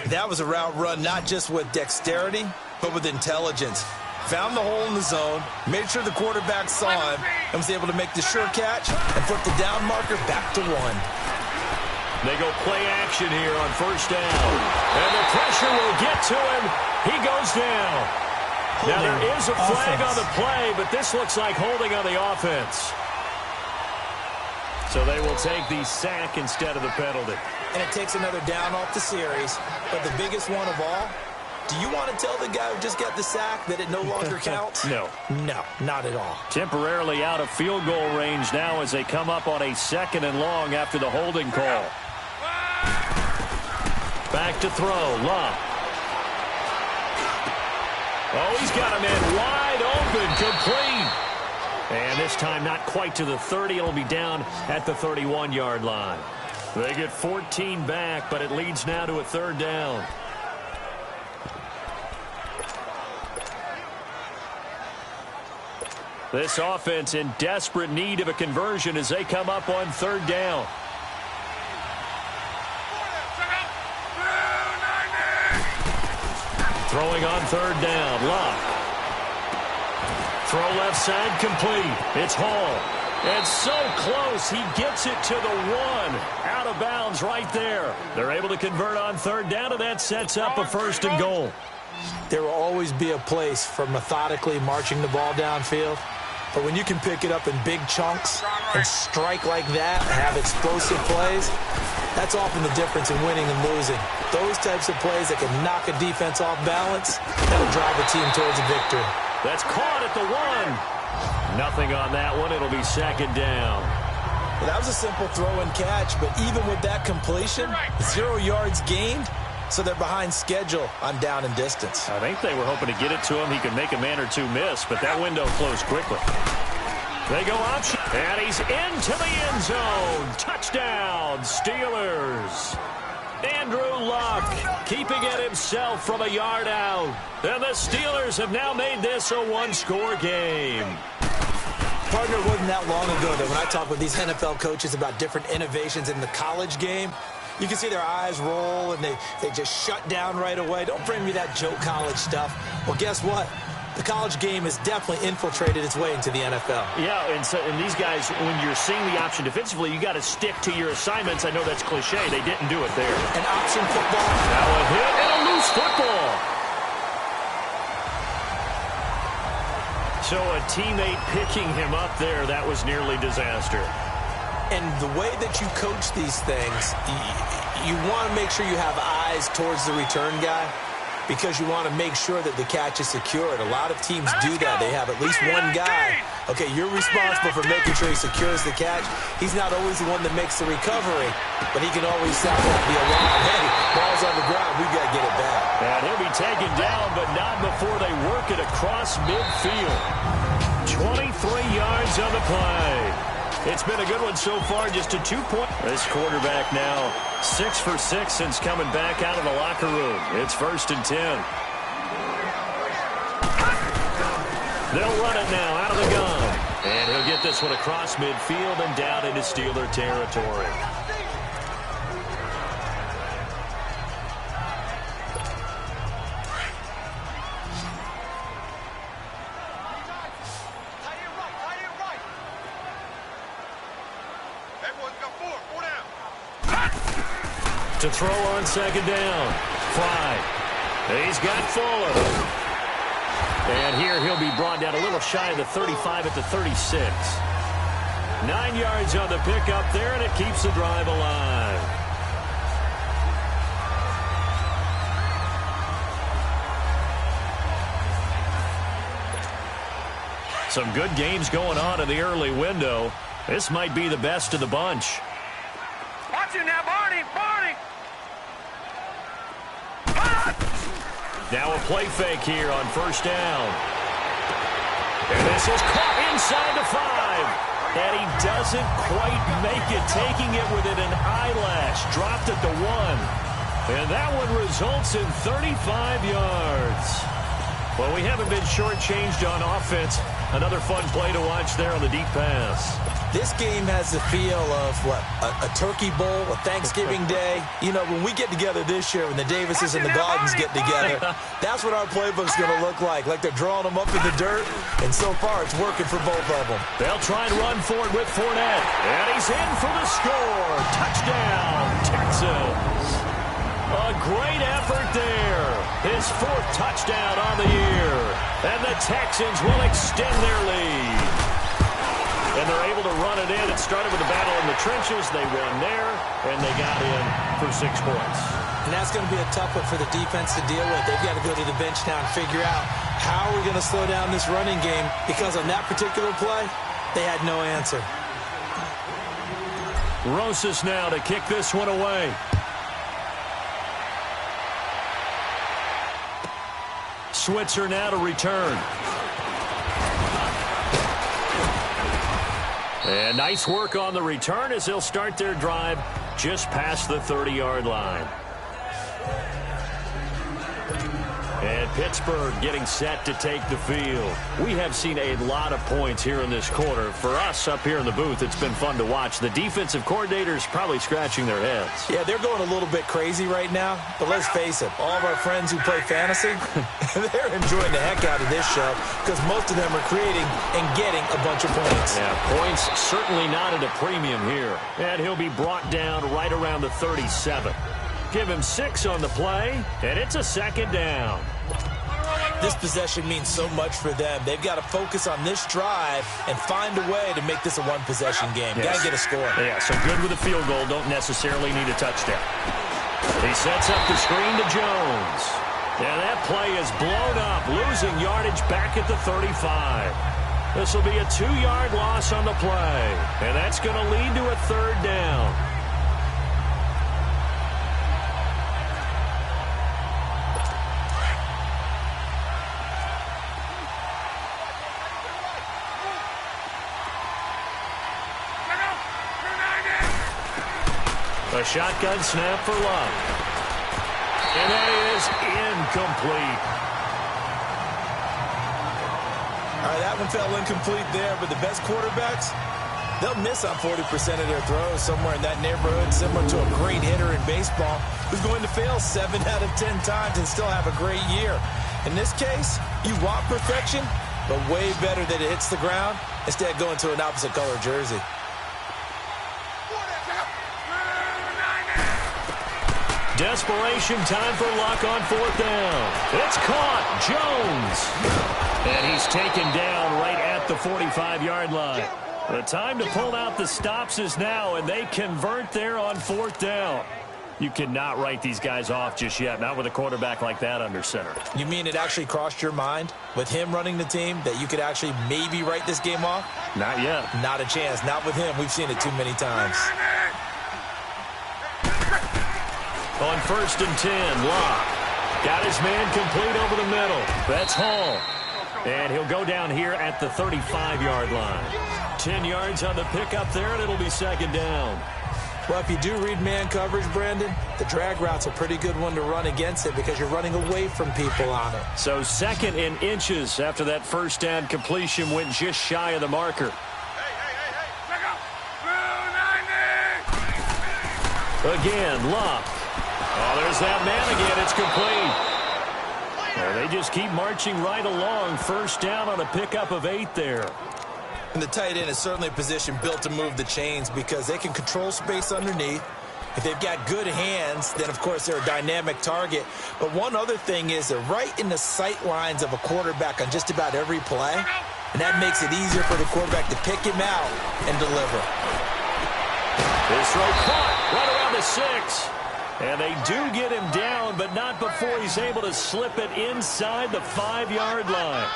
That was a route run not just with dexterity, but with intelligence. Found the hole in the zone, made sure the quarterback saw him, and was able to make the sure catch and flip the down marker back to 1. They go play action here on first down. And the pressure will get to him. He goes down. Now there is a flag on the play, but this looks like holding on the offense. So they will take the sack instead of the penalty. And it takes another down off the series. But the biggest one of all, Do you want to tell the guy who just got the sack that it no longer counts? No. No, not at all. Temporarily out of field goal range now as they come up on a 2nd and long after the holding call. Back to throw. Love. Oh, he's got a man wide open. Complete. And this time not quite to the 30. It'll be down at the 31-yard line. They get 14 back, but it leads now to a 3rd down. This offense in desperate need of a conversion as they come up on 3rd down. Throwing on 3rd down. Love. Throw left side complete. It's Hall. And so close. He gets it to the 1. Out of bounds right there. They're able to convert on 3rd down, and that sets up a 1st and goal. There will always be a place for methodically marching the ball downfield. But when you can pick it up in big chunks and strike like that and have explosive plays, that's often the difference in winning and losing. Those types of plays that can knock a defense off balance, that'll drive a team towards a victory. That's caught at the 1. Nothing on that one. It'll be 2nd down. Well, that was a simple throw and catch, but even with that completion, 0 yards gained, so they're behind schedule on down and distance. I think they were hoping to get it to him. He could make a man or two miss, but that window closed quickly. They go option, and he's into the end zone. Touchdown, Steelers. Andrew Luck keeping it himself from a yard out. And the Steelers have now made this a 1-score game. Partner, it wasn't that long ago that when I talk with these NFL coaches about different innovations in the college game, you can see their eyes roll and they just shut down right away. Don't bring me that joke college stuff. Well, guess what? The college game has definitely infiltrated its way into the NFL. Yeah, and these guys, when you're seeing the option defensively, you got to stick to your assignments. I know that's cliche. They didn't do it there. An option football. Now a hit and a loose football. So a teammate picking him up there, that was nearly disaster. And the way that you coach these things, you want to make sure you have eyes towards the return guy because you want to make sure that the catch is secured. A lot of teams do that. They have at least one guy. Okay, you're responsible for making sure he secures the catch. He's not always the one that makes the recovery, but he can always sound out the alarm. Hey, ball's on the ground. We've got to get it back. And he'll be taken down, but not before they work it across midfield. 23 yards on the play. It's been a good one so far, just a 2-point. This quarterback now 6 for 6 since coming back out of the locker room. It's 1st and 10. They'll run it now out of the gun. And he'll get this one across midfield and down into Steeler territory. To throw on 2nd down. Fly. He's got Fuller. And here he'll be brought down a little shy of the 35 at the 36. 9 yards on the pickup there, and it keeps the drive alive. Some good games going on in the early window. This might be the best of the bunch. Watch it now, Barney! Barney! Now a play fake here on 1st down. And this is caught inside the 5. And he doesn't quite make it, taking it within an eyelash. Dropped at the 1. And that one results in 35 yards. Well, we haven't been shortchanged on offense. Another fun play to watch there on the deep pass. This game has the feel of, what, a turkey bowl, a Thanksgiving day. You know, when we get together this year, when the Davises and the Gardens get together, that's what our playbook's going to look like they're drawing them up in the dirt, and so far it's working for both of them. They'll try and run for it with Fournette, and he's in for the score. Touchdown, Texans. A great effort there. His 4th touchdown on the year, and the Texans will extend their lead. And they're able to run it in. It started with a battle in the trenches. They won there, and they got in for 6 points. And that's going to be a tough one for the defense to deal with. They've got to go to the bench now and figure out how we're going to slow down this running game, because on that particular play, they had no answer. Rosas now to kick this one away. Switzer now to return. And nice work on the return as they'll start their drive just past the 30-yard line. And Pittsburgh getting set to take the field. We have seen a lot of points here in this quarter. For us up here in the booth, it's been fun to watch. The defensive coordinators probably scratching their heads. Yeah, they're going a little bit crazy right now. But let's face it, all of our friends who play fantasy, they're enjoying the heck out of this show, because most of them are creating and getting a bunch of points. Yeah, points certainly not at a premium here. And he'll be brought down right around the 37. Give him 6 on the play, and it's a second down. This possession means so much for them. They've got to focus on this drive and find a way to make this a one-possession game. Yes. Got to get a score. Yeah, so good with a field goal. Don't necessarily need a touchdown. He sets up the screen to Jones. And that play is blown up, losing yardage back at the 35. This will be a 2-yard loss on the play. And that's going to lead to a third down. A shotgun snap for Luck. And that is incomplete. All right, that one fell incomplete there, but the best quarterbacks, they'll miss on 40% of their throws, somewhere in that neighborhood, similar to a great hitter in baseball who's going to fail 7 out of 10 times and still have a great year. In this case, you want perfection, but way better that it hits the ground instead of going to an opposite color jersey. Desperation time for Luck on 4th down. It's caught. Jones. And he's taken down right at the 45-yard line. The time to pull out the stops is now, and they convert there on 4th down. You cannot write these guys off just yet, not with a quarterback like that under center. You mean it actually crossed your mind with him running the team that you could actually maybe write this game off? Not yet. Not a chance. Not with him. We've seen it too many times. On 1st and 10, Locke got his man complete over the middle. That's Hall. And he'll go down here at the 35-yard line. 10 yards on the pickup there, and it'll be second down. Well, if you do read man coverage, Brandon, the drag route's a pretty good one to run against it because you're running away from people on it. So 2nd in inches after that first down completion went just shy of the marker. Again, Locke. Oh, there's that man again. It's complete. Well, they just keep marching right along. First down on a pickup of 8 there. And the tight end is certainly a position built to move the chains because they can control space underneath. If they've got good hands, then, of course, they're a dynamic target. But one other thing is they're right in the sight lines of a quarterback on just about every play. And that makes it easier for the quarterback to pick him out and deliver. His throw caught right around the 6. And they do get him down, but not before he's able to slip it inside the 5-yard line.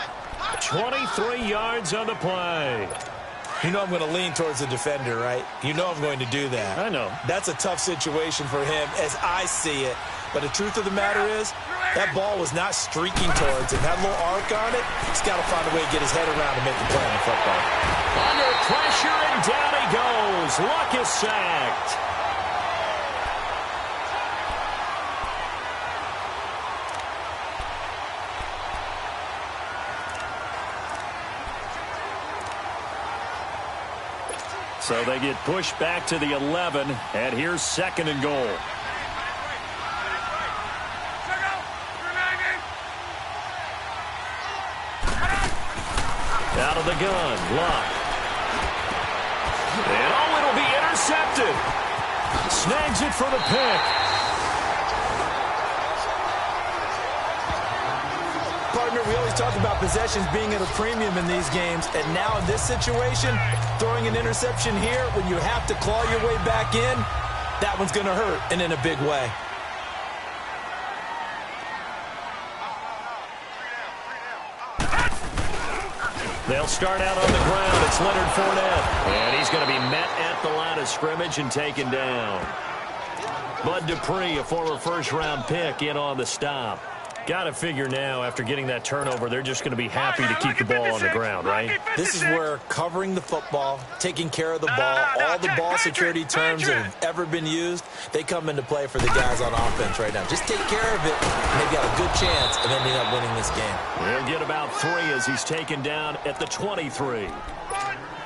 23 yards on the play. You know I'm going to lean towards the defender, right? You know I'm going to do that. I know. That's a tough situation for him as I see it. But the truth of the matter is, that ball was not streaking towards him. Had a little arc on it. He's got to find a way to get his head around and make the play on the football. Under pressure, and down he goes. Luck is sacked. So they get pushed back to the 11, and here's 2nd and goal. Out of the gun, Luck. And it'll be intercepted. Snags it for the pick. Partner, we always talk about possessions being at a premium in these games, and now in this situation, throwing an interception here when you have to claw your way back in, that one's going to hurt, and in a big way. They'll start out on the ground. It's Leonard Fournette. And he's going to be met at the line of scrimmage and taken down. Bud Dupree, a former first-round pick, in on the stop. Got to figure now, after getting that turnover, they're just going to be happy to keep the ball on the ground, right? This is where covering the football, taking care of the ball, all the ball security terms that have ever been used, they come into play for the guys on offense right now. Just take care of it, and they've got a good chance of ending up winning this game. He'll get about 3 as he's taken down at the 23.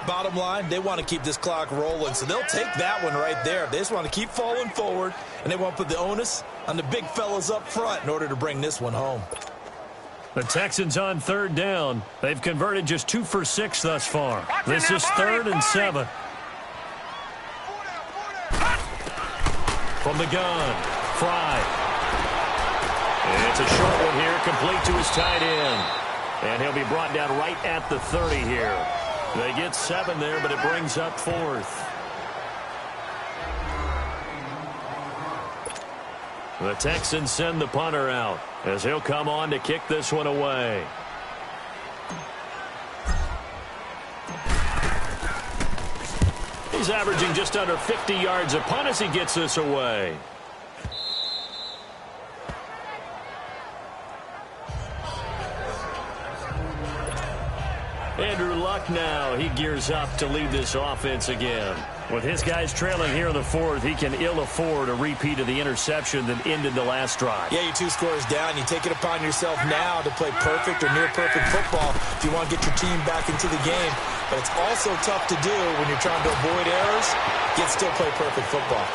Bottom line, they want to keep this clock rolling, so they'll take that one right there. They just want to keep falling forward, and they want to put the onus on the big fellas up front in order to bring this one home. The Texans on 3rd down. They've converted just 2 for 6 thus far. This is 3rd and 7. From the gun, Fry. And it's a short one here, complete to his tight end. And he'll be brought down right at the 30 here. They get 7 there, but it brings up 4th. The Texans send the punter out as he'll come on to kick this one away. He's averaging just under 50 yards a punt as he gets this away. Andrew Luck now, he gears up to lead this offense again. With his guys trailing here in the 4th, he can ill afford a repeat of the interception that ended the last drive. Yeah, you're 2 scores down. You take it upon yourself now to play perfect or near-perfect football if you want to get your team back into the game. But it's also tough to do when you're trying to avoid errors, yet still play perfect football.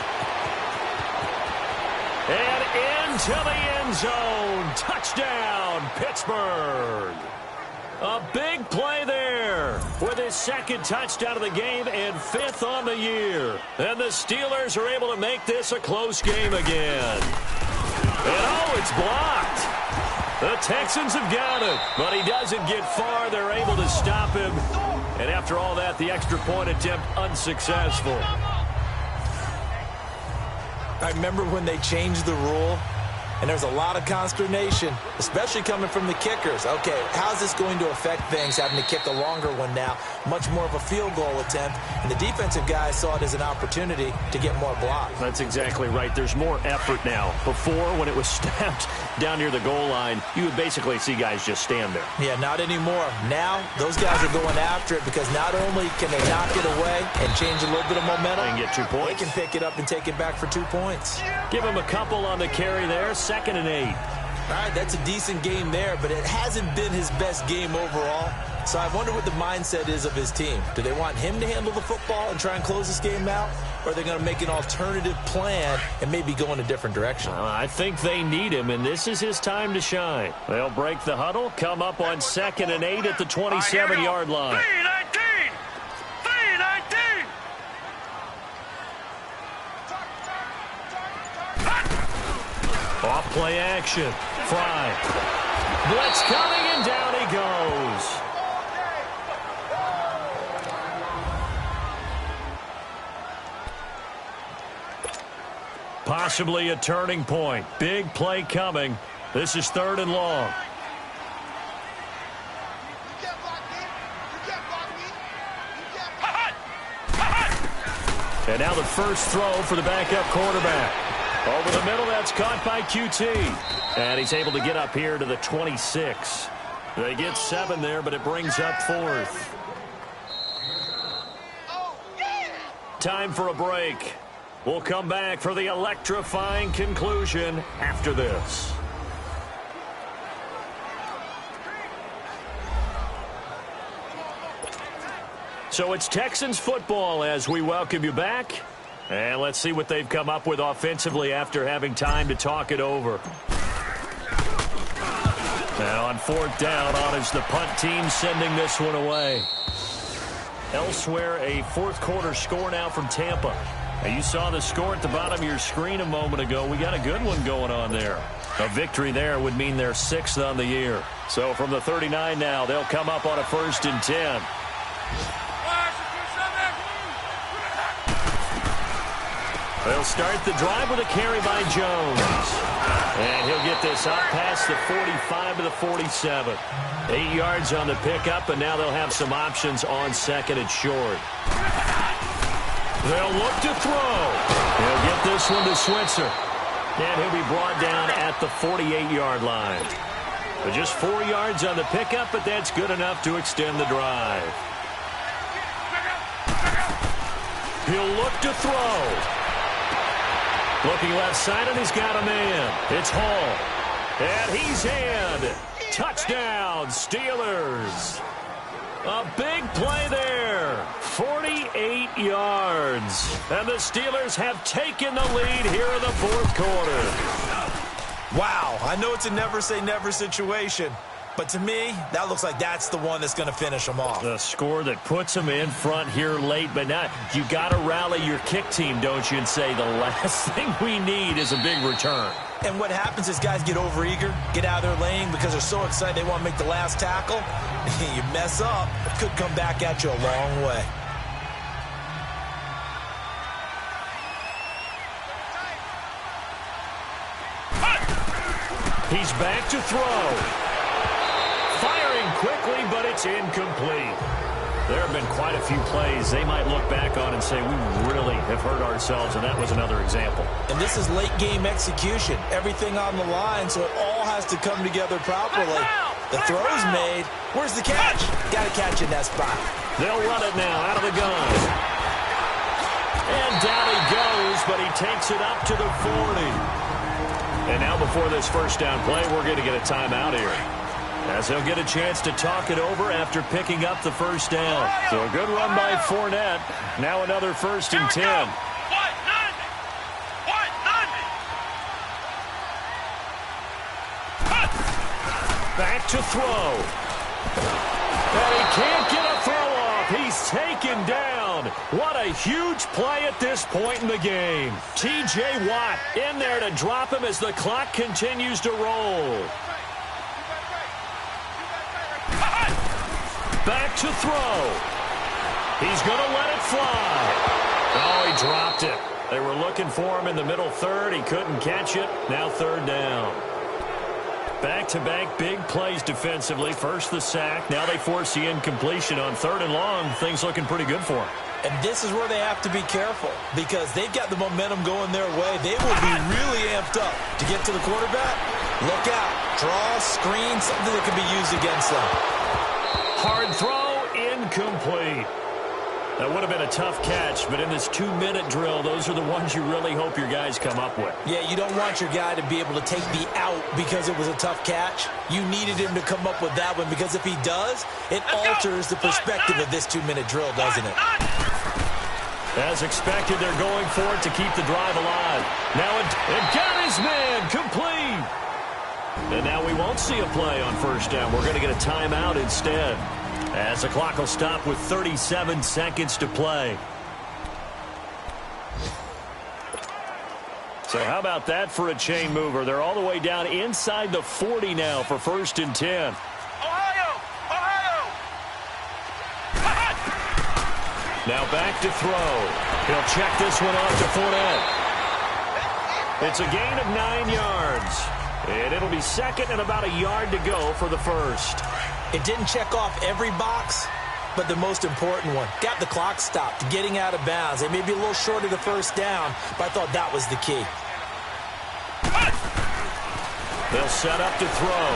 And into the end zone. Touchdown, Pittsburgh. A big play there with his 2nd touchdown of the game and 5th on the year. And the Steelers are able to make this a close game again. And oh, it's blocked. The Texans have got it, but he doesn't get far. They're able to stop him. And after all that, the extra point attempt unsuccessful. I remember when they changed the rule, and there's a lot of consternation, especially coming from the kickers. Okay, how's this going to affect things, having to kick a longer one now? Much more of a field goal attempt, and the defensive guys saw it as an opportunity to get more blocks. That's exactly right. There's more effort now. Before, when it was snapped down near the goal line, you would basically see guys just stand there. Yeah, not anymore. Now, those guys are going after it because not only can they knock it away and change a little bit of momentum, and get 2 points. They can pick it up and take it back for 2 points. Give him a couple on the carry there. 2nd and 8. All right, that's a decent game there, but it hasn't been his best game overall. So I wonder what the mindset is of his team. Do they want him to handle the football and try and close this game out? Or are they going to make an alternative plan and maybe go in a different direction? I think they need him, and this is his time to shine. They'll break the huddle, come up on 2nd and 8 at the 27-yard line. 3-19! Off play action. Fry. Blitz coming, and down he goes. Possibly a turning point. Big play coming. This is 3rd and long. And now the first throw for the backup quarterback. Over the middle, that's caught by QT. And he's able to get up here to the 26. They get 7 there, but it brings up 4th. Time for a break. We'll come back for the electrifying conclusion after this. So it's Texans football as we welcome you back. And let's see what they've come up with offensively after having time to talk it over. Now on 4th down, on is the punt team sending this one away. Elsewhere, a 4th quarter score now from Tampa. Now you saw the score at the bottom of your screen a moment ago. We got a good one going on there. A victory there would mean they're 6th on the year. So from the 39 now, they'll come up on a 1st and 10. They'll start the drive with a carry by Jones. And he'll get this up past the 45 to the 47. 8 yards on the pickup, and now they'll have some options on second and short. They'll look to throw. He'll get this one to Switzer. And he'll be brought down at the 48-yard line. But just 4 yards on the pickup, but that's good enough to extend the drive. He'll look to throw. Looking left side, and he's got a man. It's Hall. And he's in. Touchdown, Steelers. A big play there. 48 yards. And the Steelers have taken the lead here in the fourth quarter. Wow, I know it's a never-say-never situation, but to me, that looks like that's the one that's going to finish them off. The score that puts them in front here late, but now you got to rally your kick team, don't you, and say the last thing we need is a big return. And what happens is guys get overeager, get out of their lane because they're so excited they want to make the last tackle. You mess up, it could come back at you a long way. He's back to throw. Firing quickly, but it's incomplete. There have been quite a few plays they might look back on and say, we really have hurt ourselves, and that was another example. And this is late-game execution. Everything on the line, so it all has to come together properly. The throw's made. Where's the catch? Got to catch in that spot. They'll run it now out of the gun. And down he goes, but he takes it up to the 40. And now before this first down play, we're going to get a timeout here, as he'll get a chance to talk it over after picking up the first down. So a good run by Fournette. Now another 1st and 10. Back to throw. And he can't get a throw off. He's taken down. What a huge play at this point in the game. T.J. Watt in there to drop him as the clock continues to roll. Back to throw. He's going to let it fly. Oh, he dropped it. They were looking for him in the middle third. He couldn't catch it. Now 3rd down. Back-to-back big plays defensively. First the sack. Now they force the incompletion on 3rd and long. Things looking pretty good for him. And this is where they have to be careful because they've got the momentum going their way. They will be really amped up to get to the quarterback. Look out. Draw, screen, something that can be used against them. Hard throw, incomplete. That would have been a tough catch, but in this 2-minute drill, those are the ones you really hope your guys come up with. Yeah, you don't want your guy to be able to take the out because it was a tough catch. You needed him to come up with that one because if he does, it alters the perspective of this 2-minute drill, doesn't it? As expected, they're going for it to keep the drive alive. Now it got his man complete. And now we won't see a play on 1st down. We're going to get a timeout instead, as the clock will stop with 37 seconds to play. So how about that for a chain mover? They're all the way down inside the 40 now for 1st and 10. Now back to throw. He'll check this one off to Fournette. It's a gain of 9 yards. And it'll be 2nd and about a yard to go for the 1st. It didn't check off every box, but the most important one. Got the clock stopped, getting out of bounds. They may be a little short of the 1st down, but I thought that was the key. They'll set up to throw.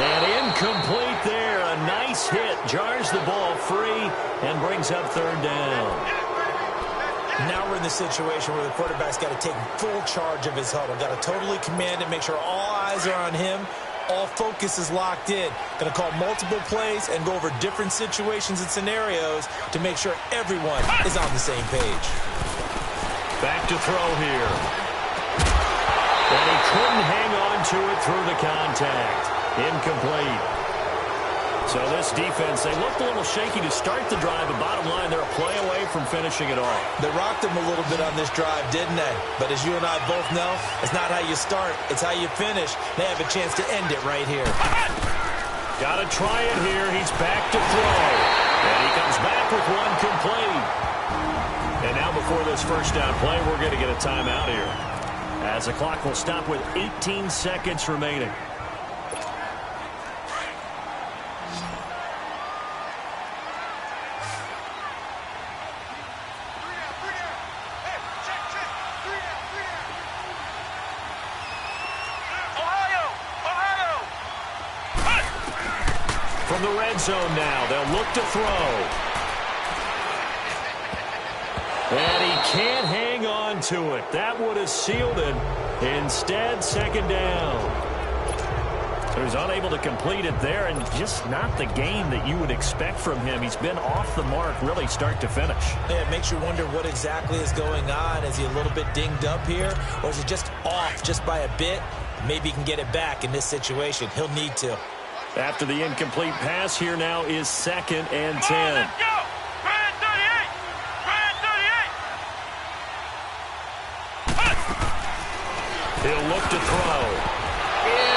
And incomplete there. A nice hit. Jars the ball free and brings up 3rd down. Now we're in the situation where the quarterback's got to take full charge of his huddle. Got to totally command it, make sure all eyes are on him. All focus is locked in. Going to call multiple plays and go over different situations and scenarios to make sure everyone is on the same page. Back to throw here. And he couldn't hang on to it through the contact. Incomplete. So this defense, they looked a little shaky to start the drive, but bottom line, they're a play away from finishing it off. They rocked them a little bit on this drive, didn't they? But as you and I both know, it's not how you start, it's how you finish. They have a chance to end it right here. Got to try it here. He's back to throw. And he comes back with one complete. And now before this 1st down play, we're going to get a timeout here. as the clock will stop with 18 seconds remaining. From the red zone now, they'll look to throw. And he can't hang on to it. That would have sealed it. Instead, second down. So he's unable to complete it there, and just not the game that you would expect from him. He's been off the mark really start to finish. Yeah, it makes you wonder what exactly is going on. Is he a little bit dinged up here, or is he just off just by a bit? Maybe he can get it back in this situation. He'll need to. After the incomplete pass, here now is 2nd and 10. Let's go! Brand 38! Brand 38! He'll look to throw.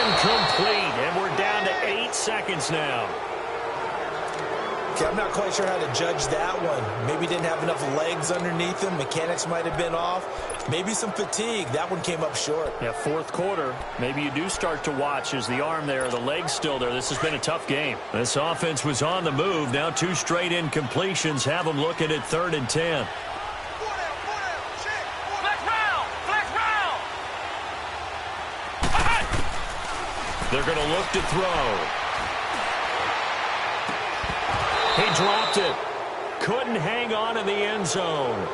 Incomplete, and we're down to 8 seconds now. Okay, I'm not quite sure how to judge that one. Maybe didn't have enough legs underneath him. Mechanics might have been off. Maybe some fatigue. That one came up short. Yeah, 4th quarter. Maybe you do start to watch as the arm there, the leg's still there. This has been a tough game. This offense was on the move. Now 2 straight incompletions have them looking at 3rd and 10. Flex round! Flex round! They're going to look to throw. He dropped it. Couldn't hang on in the end zone.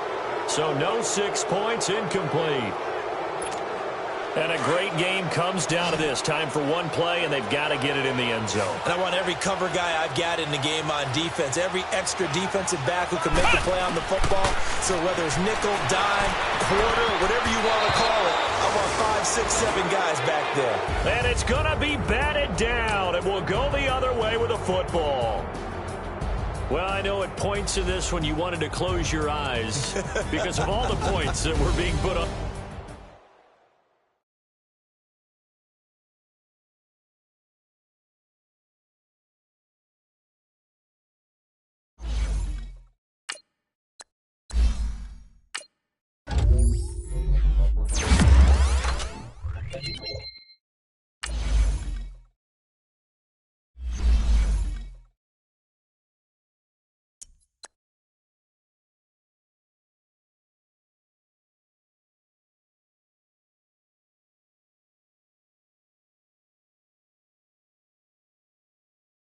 So no 6 points, incomplete. And a great game comes down to this. Time for one play, and they've got to get it in the end zone. And I want every cover guy I've got in the game on defense, every extra defensive back who can make a play on the football. So whether it's nickel, dime, quarter, whatever you want to call it, I want 5, 6, 7 guys back there. And it's going to be batted down, and we'll go the other way with a football. Well, I know at points in this when you wanted to close your eyes because of all the points that were being put on.